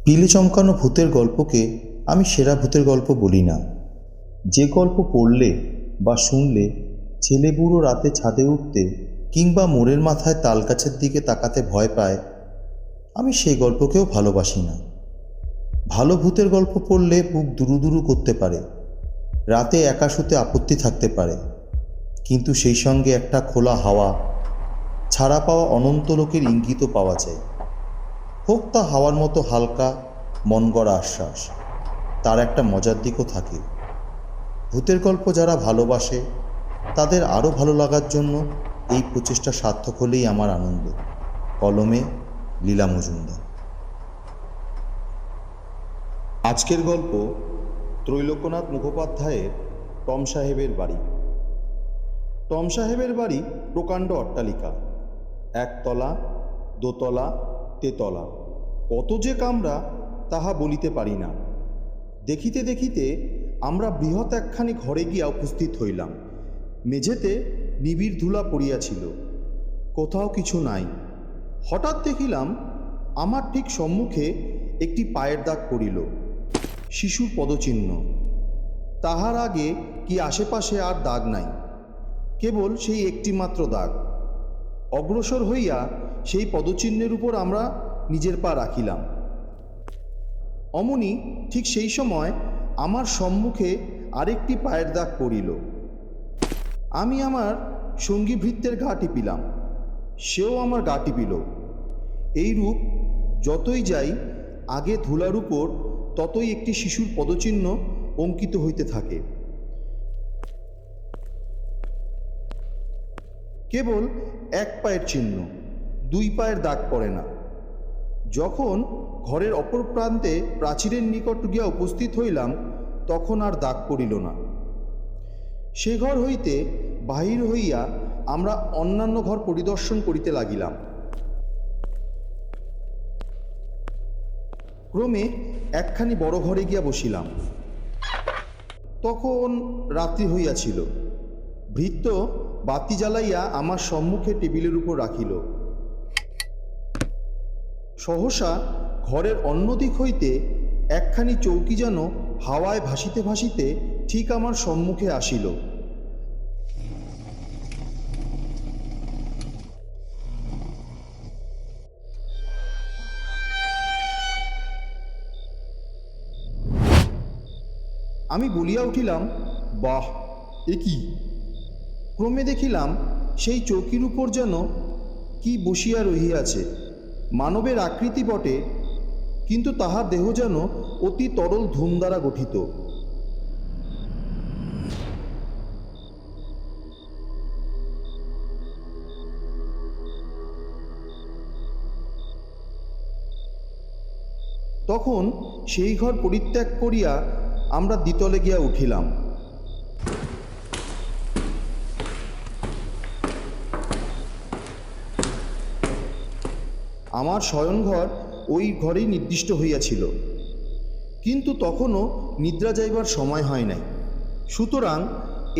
পিলে চমকানো ভূতের গল্পকে আমি সেরা ভূতের গল্প বলি না। যে গল্প পড়লে বা শুনলে ছেলে বুড়ো রাতে ছাদে উঠতে কিংবা মোড়ের মাথায় তালগাছের দিকে তাকাতে ভয় পায়, আমি সেই গল্পকেও ভালোবাসি না। ভালো ভূতের গল্প পড়লে বুক দুরু দুরু করতে পারে, রাতে একা শুতে আপত্তি থাকতে পারে, কিন্তু সেই সঙ্গে একটা খোলা হাওয়া, ছাড়া পাওয়া অনন্ত লোকের ইঙ্গিতও পাওয়া যায়। হোক তা হাওয়ার মতো হালকা মন গড়া আশ্বাস, তার একটা মজার দিকও থাকে। ভূতের গল্প যারা ভালোবাসে তাদের আরও ভালো লাগার জন্য এই প্রচেষ্টা সার্থক হলেই আমার আনন্দ। কলমে লীলা মজুমদার। আজকের গল্প ত্রৈলোক্যনাথ মুখোপাধ্যায়ের টম সাহেবের বাড়ি। টম সাহেবের বাড়ি প্রকাণ্ড অট্টালিকা, একতলা, দোতলা, তেতলা, কত যে কামরা তাহা বলিতে পারি না। দেখিতে দেখিতে আমরা বৃহৎ একখানি ঘরে গিয়া উপস্থিত হইলাম। মেঝেতে নিবিড় ধুলা পড়িয়াছিল, কোথাও কিছু নাই। হঠাৎ দেখিলাম আমার ঠিক সম্মুখে একটি পায়ের দাগ পড়িল, শিশুর পদচিহ্ন। তাহার আগে কি আশেপাশে আর দাগ নাই, কেবল সেই একটি মাত্র দাগ। অগ্রসর হইয়া সেই পদচিহ্নের উপর আমরা নিজের পা রাখিলাম। অমনি ঠিক সেই সময় আমার সম্মুখে আরেকটি পায়ের দাগ পড়িল। আমি আমার সঙ্গী ভৃত্যের গা টিপিলাম, সেও আমার গা টিপিল। এইরূপ যতই যাই আগে ধুলার উপর ততই একটি শিশুর পদচিহ্ন অঙ্কিত হইতে থাকে। কেবল এক পায়ের চিহ্ন, দুই পায়ের দাগ পড়ে না। যখন ঘরের অপর প্রান্তে প্রাচীরের নিকট গিয়া উপস্থিত হইলাম, তখন আর দাগ পড়িল না। সে ঘর হইতে বাহির হইয়া আমরা অন্যান্য ঘর পরিদর্শন করিতে লাগিলাম। ক্রমে একখানি বড় ঘরে গিয়া বসিলাম। তখন রাত্রি হইয়াছিল। ভৃত্য বাতি জ্বালাইয়া আমার সম্মুখে টেবিলের উপর রাখিল। সহসা ঘরের অন্যদিক হইতে একখানি চৌকি যেন হাওয়ায় ভাসিতে ভাসিতে ঠিক আমার সম্মুখে আসিল। আমি বলিয়া উঠিলাম, বাহ, এ কি! ক্রমে দেখিলাম সেই চৌকির উপর যেন কি বসিয়া রহিয়াছে। মানবের আকৃতি বটে, কিন্তু তাহার দেহ যেন অতি তরল ধূম দ্বারা গঠিত। তখন সেই ঘর পরিত্যাগ করিয়া আমরা দ্বিতলে গিয়া উঠিলাম। আমার শয়নঘর ওই ঘরেই নির্দিষ্ট হইয়াছিল, কিন্তু তখনও নিদ্রা যাইবার সময় হয় নাই। সুতরাং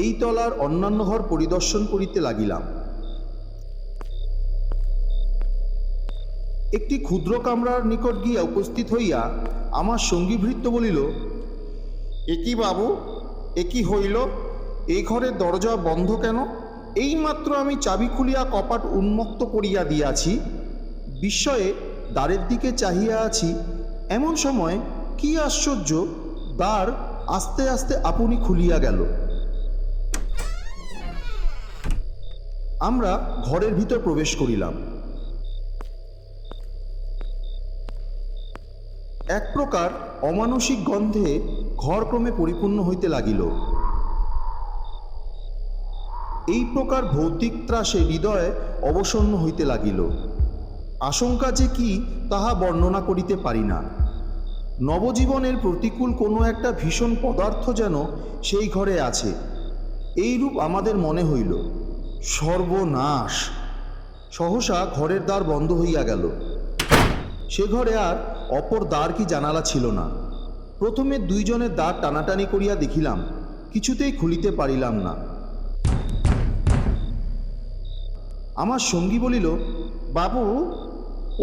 এই তলার অন্যান্য ঘর পরিদর্শন করিতে লাগিলাম। একটি ক্ষুদ্র কামরার নিকট গিয়া উপস্থিত হইয়া আমার সঙ্গী ভৃত্য বলিল, এ কি বাবু, এ কি হইল? এই ঘরের দরজা বন্ধ কেন? এইমাত্র আমি চাবি খুলিয়া কপাট উন্মুক্ত করিয়া দিয়াছি। বিস্ময়ে দ্বারের দিকে চাহিয়া আছি, এমন সময় কি আশ্চর্য, দ্বার আস্তে আস্তে আপনি খুলিয়া গেল। আমরা ঘরের ভিতর প্রবেশ করিলাম। এক প্রকার অমানসিক গন্ধে ঘর ক্রমে পরিপূর্ণ হইতে লাগিল। এই প্রকার ভৌতিক ত্রাসে হৃদয় অবসন্ন হইতে লাগিল। আশঙ্কা যে কি তাহা বর্ণনা করিতে পারি না। নবজীবনের প্রতিকূল কোনো একটা ভীষণ পদার্থ যেন সেই ঘরে আছে, এইরূপ আমাদের মনে হইল। সর্বনাশ! সহসা ঘরের দ্বার বন্ধ হইয়া গেল। সে ঘরে আর অপর দ্বার কি জানালা ছিল না। প্রথমে দুইজনের দ্বার টানাটানি করিয়া দেখিলাম, কিছুতেই খুলিতে পারিলাম না। আমার সঙ্গী বলিল, বাবু,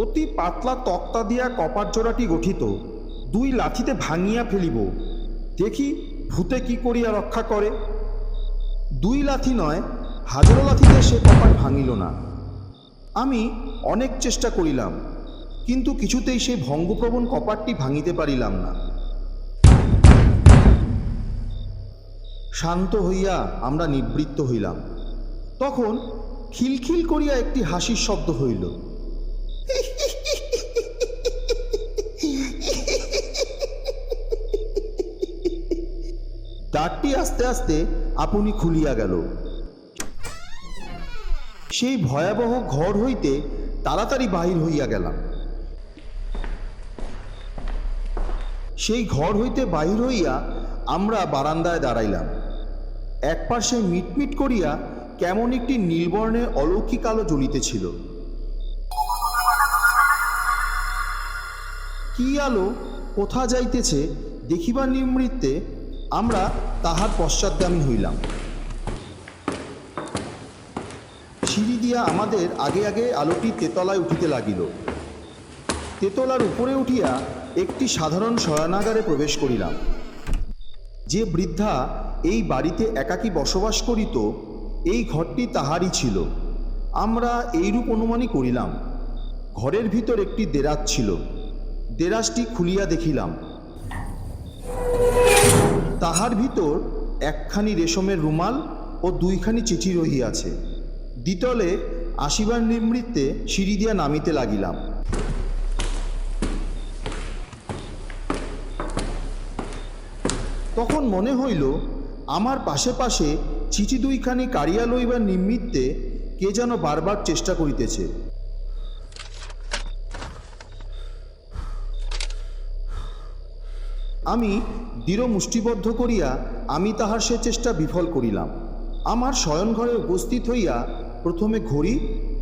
অতি পাতলা তক্তা দিয়া কপার জোড়াটি গঠিত, 2 লাথিতে ভাঙিয়া ফেলিব, দেখি ভূতে কি করিয়া রক্ষা করে। 2 লাথি নয়, হাজারো লাথিতে সে কপাট ভাঙিল না। আমি অনেক চেষ্টা করিলাম, কিন্তু কিছুতেই সেই ভঙ্গপ্রবণ কপাটটি ভাঙিতে পারিলাম না। শান্ত হইয়া আমরা নিবৃত্ত হইলাম। তখন খিলখিল করিয়া একটি হাসির শব্দ হইল। দ্বারটি আস্তে আস্তে আপনি খুলিয়া গেল। সেই ভয়াবহ ঘর হইতে তাড়াতাড়ি বাহির হইয়া গেলাম। সেই ঘর হইতে বাহির হইয়া আমরা বারান্দায় দাঁড়াইলাম। এক পাশে মিটমিট করিয়া কেমন একটি নীলবর্ণের অলৌকিক আলো জ্বলিতেছিল। কি আলো, কোথা যাইতেছে দেখিবার নিমিত্তে আমরা তাহার পশ্চাৎগামী হইলাম। সিঁড়ি দিয়া আমাদের আগে আগে আলোটি তেতলায় উঠিতে লাগিল। তেতলার উপরে উঠিয়া একটি সাধারণ শয়নাগারে প্রবেশ করিলাম। যে বৃদ্ধা এই বাড়িতে একাকী বসবাস করিত, এই ঘরটি তাহারই ছিল। আমরা এইরূপ অনুমানই করিলাম। ঘরের ভিতর একটি দেরাজ ছিল। দেরাজটি খুলিয়া দেখিলাম, তাহার ভিতর একখানি রেশমের রুমাল ও 2খানি চিঠি রহিয়াছে। দ্বিতলে আসিবার নিমিত্তে সিঁড়ি দিয়া নামিতে লাগিলাম। তখন মনে হইল আমার পাশে পাশে চিঠি 2খানি কাড়িয়া লইবার নিমিত্তে কে যেন বারবার চেষ্টা করিতেছে। আমি দৃঢ় মুষ্টিবদ্ধ করিয়া আমি তাহার সে চেষ্টা বিফল করিলাম। আমার শয়নঘরে উপস্থিত হইয়া প্রথমে ঘড়ি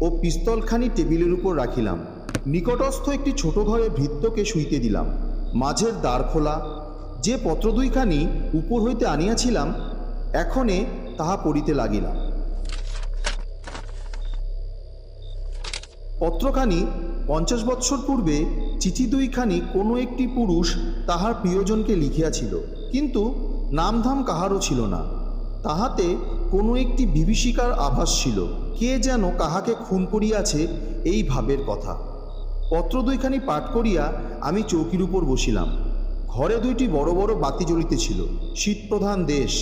ও পিস্তলখানি টেবিলের উপর রাখিলাম। নিকটস্থ একটি ছোট ঘরে ভৃত্যকে শুইতে দিলাম। মাঝের দ্বার খোলা। যে পত্র 2খানি উপর হইতে আনিয়াছিলাম, এখনে তাহা পড়িতে লাগিলাম। পত্রখানি 50 বৎসর পূর্বে চিঠি 2খানি কোনো একটি পুরুষ তাহার প্রিয়জনকে লিখিয়াছিল, কিন্তু নামধাম কাহারও ছিল না। তাহাতে কোনো একটি বিভীষিকার আভাস ছিল। কে যেন কাহাকে খুন করিয়াছে, এই ভাবের কথা। পত্র 2খানি পাঠ করিয়া আমি চৌকির উপর বসিলাম। ঘরে 2টি বড় বড় বাতি জ্বলিতেছিল। শীতপ্রধান দেশ।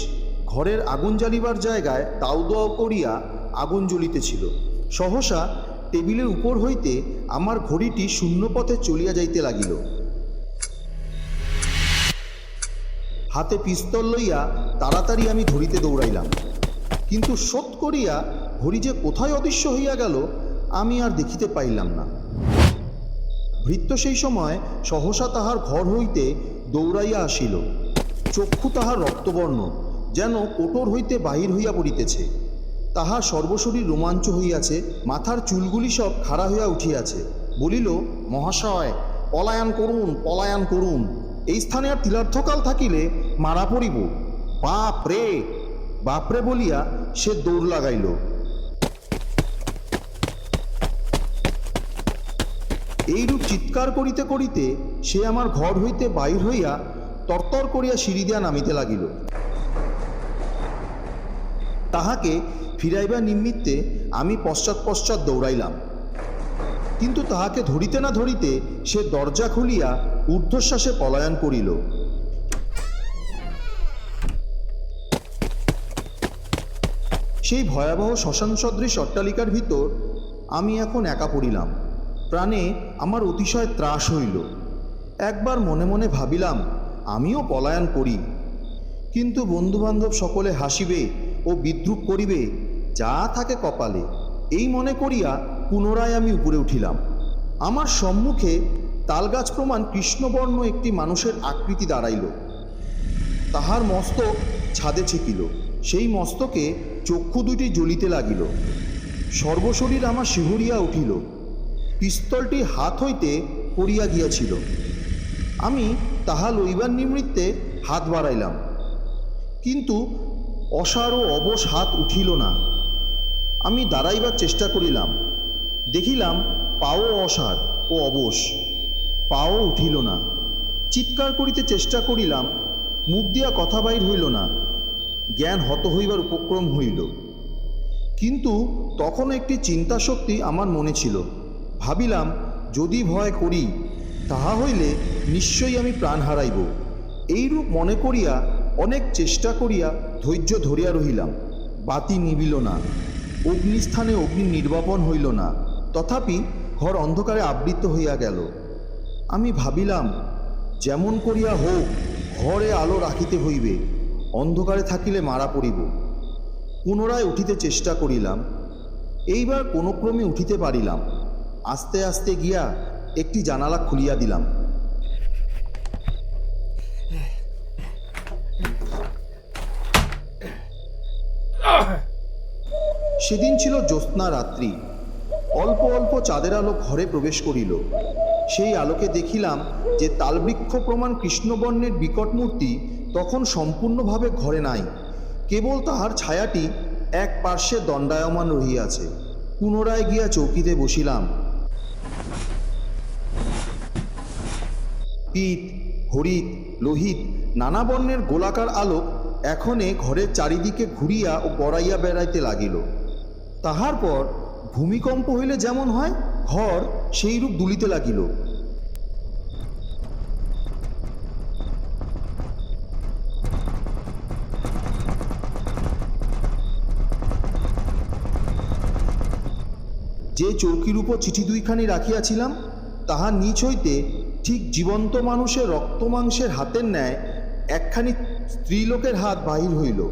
ঘরের আগুন জ্বালিবার জায়গায় দাউ দাউ করিয়া আগুন জ্বলিতেছিল। সহসা টেবিলের উপর হইতে আমার ঘড়িটি শূন্য পথে চলিয়া যাইতে লাগিল। হাতে পিস্তল লইয়া তাড়াতাড়ি আমি ধরিতে দৌড়াইলাম, কিন্তু সৎ করিয়া ঘড়ি যে কোথায় অদৃশ্য হইয়া গেল আমি আর দেখিতে পাইলাম না। ভৃত্য সেই সময় সহসা তাহার ঘর হইতে দৌড়াইয়া আসিল। চক্ষু তাহার রক্তবর্ণ, যেন কোটর হইতে বাহির হইয়া পড়িতেছে। তাহার সর্বশরীর রোমাঞ্চ হইয়াছে, মাথার চুলগুলি সব খাড়া হইয়া উঠিয়াছে। বলিল, মহাশয়, পলায়ন করুন, পলায়ন করুন। এই স্থানে আর তিলার্থকাল থাকিলে মারা পড়িব। বাপ রে, বাপরে বলিয়া সে দৌড় লাগাইল। এইরূপ চিৎকার করিতে করিতে সে আমার ঘর হইতে বাহির হইয়া তরতর করিয়া সিঁড়ি দিয়া নামিতে লাগিল। তাহাকে ফিরাইবার নিমিত্তে আমি পশ্চাৎ পশ্চাৎ দৌড়াইলাম, কিন্তু তাহাকে ধরিতে না ধরিতে সে দরজা খুলিয়া ঊর্ধ্বশ্বাসে পলায়ন করিল। সেই ভয়াবহ শ্মশান সদৃশ অট্টালিকার ভিতর আমি এখন একা পড়িলাম। প্রাণে আমার অতিশয় ত্রাস হইল। একবার মনে মনে ভাবিলাম আমিও পলায়ন করি, কিন্তু বন্ধুবান্ধব সকলে হাসিবে ও বিদ্রূপ করিবে, যা থাকে কপালে, এই মনে করিয়া পুনরায় আমি উপরে উঠিলাম। আমার সম্মুখে তালগাছ প্রমাণ কৃষ্ণবর্ণ একটি মানুষের আকৃতি দাঁড়াইল। তাহার মস্তক ছাদে ছেকিল। সেই মস্তকে চক্ষু 2টি জ্বলিতে লাগিল। সর্বশরীর আমার শিহরিয়া উঠিল। পিস্তলটি হাত হইতে পড়িয়া গিয়াছিল। আমি তাহা লইবার নিমিত্তে হাত বাড়াইলাম, কিন্তু অসার ও অবশ হাত উঠিল না। আমি দাঁড়াইবার চেষ্টা করিলাম, দেখিলাম পাও অসার, ও অবশ, পাও উঠিল না। চিৎকার করিতে চেষ্টা করিলাম, মুখ দিয়া কথা বাহির হইল না। জ্ঞান হত হইবার উপক্রম হইল। কিন্তু তখন একটি চিন্তাশক্তি আমার মনে ছিল। ভাবিলাম, যদি ভয় করি তাহা হইলে নিশ্চয়ই আমি প্রাণ হারাইব। এইরূপ মনে করিয়া অনেক চেষ্টা করিয়া ধৈর্য ধরিয়া রহিলাম। বাতি নিবিল না, অগ্নিস্থানে অগ্নি নির্বাপন হইল না, তথাপি ঘর অন্ধকারে আবৃত হইয়া গেল। আমি ভাবিলাম, যেমন করিয়া হোক ঘরে আলো রাখিতে হইবে, অন্ধকারে থাকিলে মারা পড়িব। পুনরায় উঠিতে চেষ্টা করিলাম। এইবার কোনো ক্রমে উঠিতে পারিলাম। আস্তে আস্তে গিয়া একটি জানালা খুলিয়া দিলাম। সেদিন ছিল জ্যোৎস্না রাত্রি। অল্প অল্প চাঁদের আলো ঘরে প্রবেশ করিল। সেই আলোকে দেখিলাম যে তালবৃক্ষ প্রমাণ কৃষ্ণবর্ণের বিকট মূর্তি তখন সম্পূর্ণভাবে ঘরে নাই, কেবল তাহার ছায়াটি এক পার্শ্বে দণ্ডায়মান রহিয়াছে। পুনরায় গিয়া চৌকিতে বসিলাম। পিত, হরিত, লোহিত নানা বর্ণের গোলাকার আলোক এখনে ঘরের চারিদিকে ঘুরিয়া ও গড়াইয়া বেড়াইতে লাগিল। তাহার পর ভূমিকম্প হইলে যেমন হয়, ঘর সেইরূপ দুলিতে লাগিল। যে চৌকির উপর চিঠি দুইখানি রাখিয়াছিলাম, তাহা নিচ হইতে ঠিক জীবন্ত মানুষের রক্তমাংসের হাতের ন্যায় একখানি স্ত্রীলোকের হাত বাহির হইল।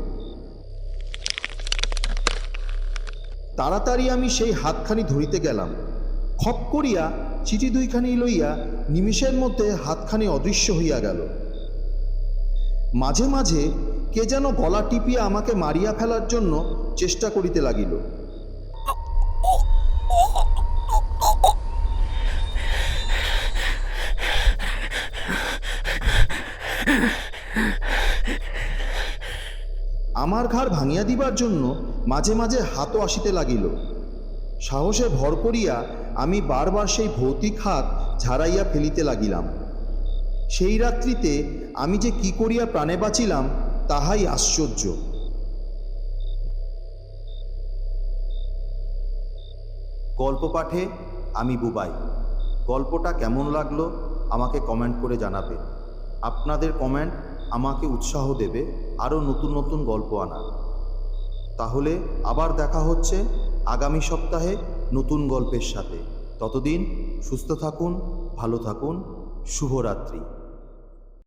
তাড়াতাড়ি আমি সেই হাতখানি ধরিতে গেলাম। খপ করিয়া চিঠি দুইখানি লইয়া নিমিষের মধ্যে হাতখানি অদৃশ্য হইয়া গেল। মাঝে মাঝে কে যেন গলা টিপিয়া আমাকে মারিয়া ফেলার জন্য চেষ্টা করিতে লাগিল। আমার ঘাড় ভাঙিয়া দিবার জন্য মাঝে মাঝে হাতও আসিতে লাগিল। সাহসে ভর করিয়া আমি বারবার সেই ভৌতিক হাত ঝাড়াইয়া ফেলিতে লাগিলাম। সেই রাত্রিতে আমি যে কি করিয়া প্রাণে বাঁচিলাম তাহাই আশ্চর্য। গল্প পাঠে আমি বুবাই। গল্পটা কেমন লাগলো আমাকে কমেন্ট করে জানাবেন। আপনাদের কমেন্ট আমাকে উৎসাহ দেবে আরও নতুন নতুন গল্প আনার। তাহলে আবার দেখা হচ্ছে আগামী সপ্তাহে নতুন গল্পের সাথে। ততদিন সুস্থ থাকুন, ভালো থাকুন। শুভরাত্রি।